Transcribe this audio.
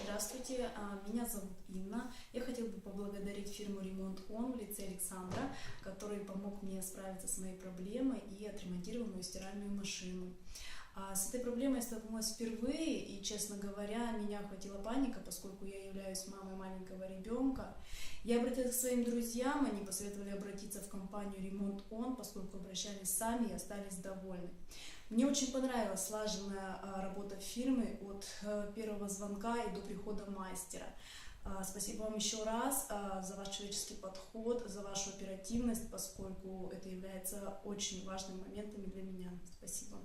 Здравствуйте, меня зовут Инна. Я хотела бы поблагодарить фирму Ремонт Он в лице Александра, который помог мне справиться с моей проблемой и отремонтировал мою стиральную машину. С этой проблемой я столкнулась впервые, и, честно говоря, меня охватила паника, поскольку я являюсь мамой маленького ребенка. Я обратилась к своим друзьям, они посоветовали обратиться в компанию Ремонт Он, поскольку обращались сами и остались довольны. Мне очень понравилась слаженная работа фирмы от первого звонка и до прихода мастера. Спасибо вам еще раз за ваш человеческий подход, за вашу оперативность, поскольку это является очень важными моментами для меня. Спасибо.